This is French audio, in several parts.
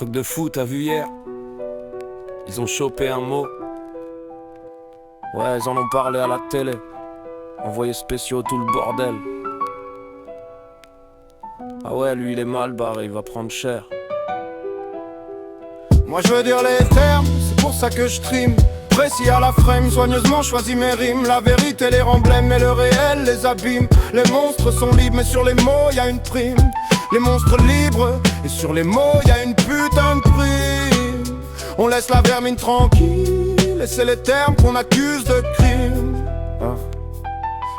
Truc de fou, t'as vu hier? Ils ont chopé un mot. Ouais, ils en ont parlé à la télé. Envoyés spéciaux, tout le bordel. Ah ouais, lui il est mal barré, il va prendre cher. Moi je veux dire les termes, c'est pour ça que je trime. Précis à la frame, soigneusement choisi mes rimes. La vérité les remblème, mais le réel les abîme. Les monstres sont libres, mais sur les mots y a une prime. Les monstres libres, et sur les mots y a une putain de prime. On laisse la vermine tranquille, et c'est les termes qu'on accuse de crime.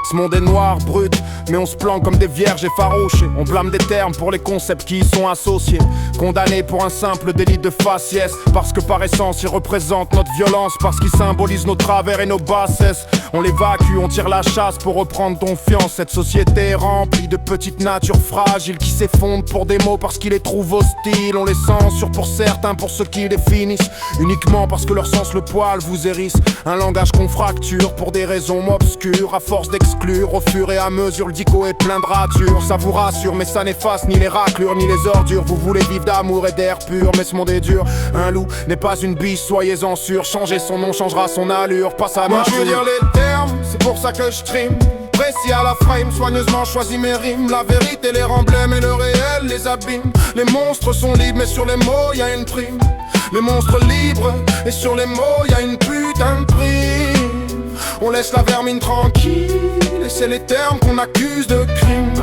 Ce monde est noir, brut, mais on se planque comme des vierges effarouchées. On blâme des termes pour les concepts qui y sont associés. Condamnés pour un simple délit de faciès, parce que par essence ils représentent notre violence, parce qu'ils symbolisent nos travers et nos bassesses. On l'évacue, on tire la chasse pour reprendre confiance. Cette société est remplie de petites natures fragiles qui s'effondrent pour des mots parce qu'ils les trouvent hostiles. On les censure pour certains, pour ceux qui les finissent, uniquement parce que leur sens le poil vous hérisse. Un langage qu'on fracture pour des raisons obscures, à force d'exclure au fur et à mesure. Le dico est plein de ratures, ça vous rassure, mais ça n'efface ni les raclures ni les ordures. Vous voulez vivre d'amour et d'air pur, mais ce monde est dur. Un loup n'est pas une biche, soyez-en sûrs. Changer son nom changera son allure, pas sa nature. Moi je veux dire les termes, c'est pour ça que je trime. Précis à la frame, soigneusement choisi mes rimes. La vérité les remblème et le réel les abîme. Les monstres sont libres, mais sur les mots y a une prime. Les monstres libres, et sur les mots y a une putain de prime. On laisse la vermine tranquille, et c'est les termes qu'on accuse de crime.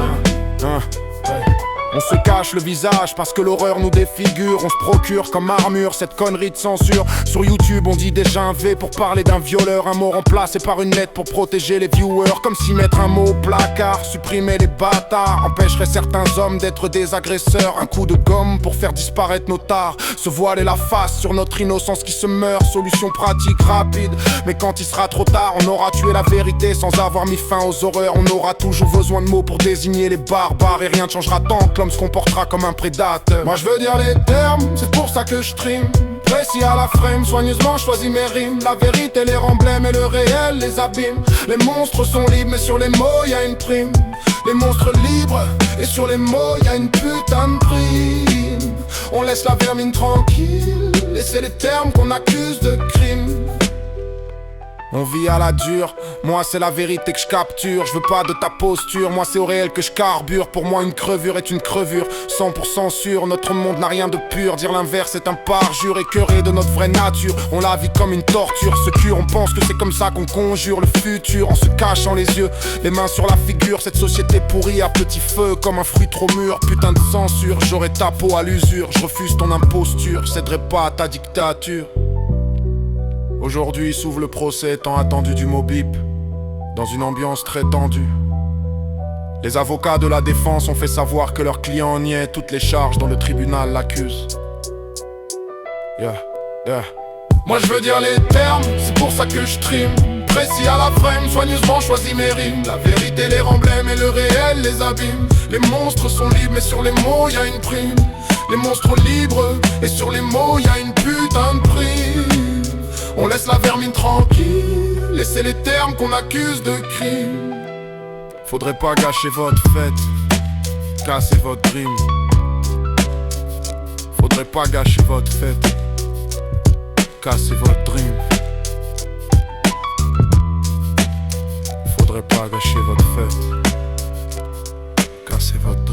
On se cache le visage parce que l'horreur nous défigure. On se procure comme armure cette connerie de censure. Sur YouTube on dit déjà un V pour parler d'un violeur. Un mot remplacé par une lettre pour protéger les viewers. Comme si mettre un mot au placard, supprimer les bâtards, empêcherait certains hommes d'être des agresseurs. Un coup de gomme pour faire disparaître nos tares. Se voiler la face sur notre innocence qui se meurt. Solution pratique, rapide. Mais quand il sera trop tard, on aura tué la vérité sans avoir mis fin aux horreurs. On aura toujours besoin de mots pour désigner les barbares. Et rien ne changera tant que l'homme se comportera comme un prédateur. Moi je veux dire les termes, c'est pour ça que je trime. Précis à la frame, soigneusement choisi mes rimes. La vérité les remblème et le réel les abîme. Les monstres sont libres, mais sur les mots y a une prime. Les monstres libres, et sur les mots y a une putain de prime. On laisse la vermine tranquille, et c'est les termes qu'on accuse de crime. On vit à la dure, moi c'est la vérité que je capture. Je veux pas de ta posture, moi c'est au réel que je carbure. Pour moi une crevure est une crevure, 100% sûr. Notre monde n'a rien de pur, dire l'inverse est un parjure. Écœuré de notre vraie nature, on la vit comme une torture. Se cure, on pense que c'est comme ça qu'on conjure le futur. En se cachant les yeux, les mains sur la figure. Cette société pourrie à petit feu comme un fruit trop mûr. Putain de censure, j'aurai ta peau à l'usure. Je refuse ton imposture, céderai pas à ta dictature. Aujourd'hui s'ouvre le procès tant attendu du mot bip, dans une ambiance très tendue. Les avocats de la défense ont fait savoir que leur client niait toutes les charges dont le tribunal l'accuse. Moi je veux dire les termes, c'est pour ça que je trime. Précis à la frame, soigneusement choisi mes rimes. La vérité les remblème et le réel les abîme. Les monstres sont libres, mais sur les mots y a une prime. Les monstres libres, et sur les mots y a une putain de prime. On laisse la vermine tranquille, laissez les termes qu'on accuse de crime. Faudrait pas gâcher votre fête, casser votre dream. Faudrait pas gâcher votre fête, casser votre dream. Faudrait pas gâcher votre fête, casser votre dream.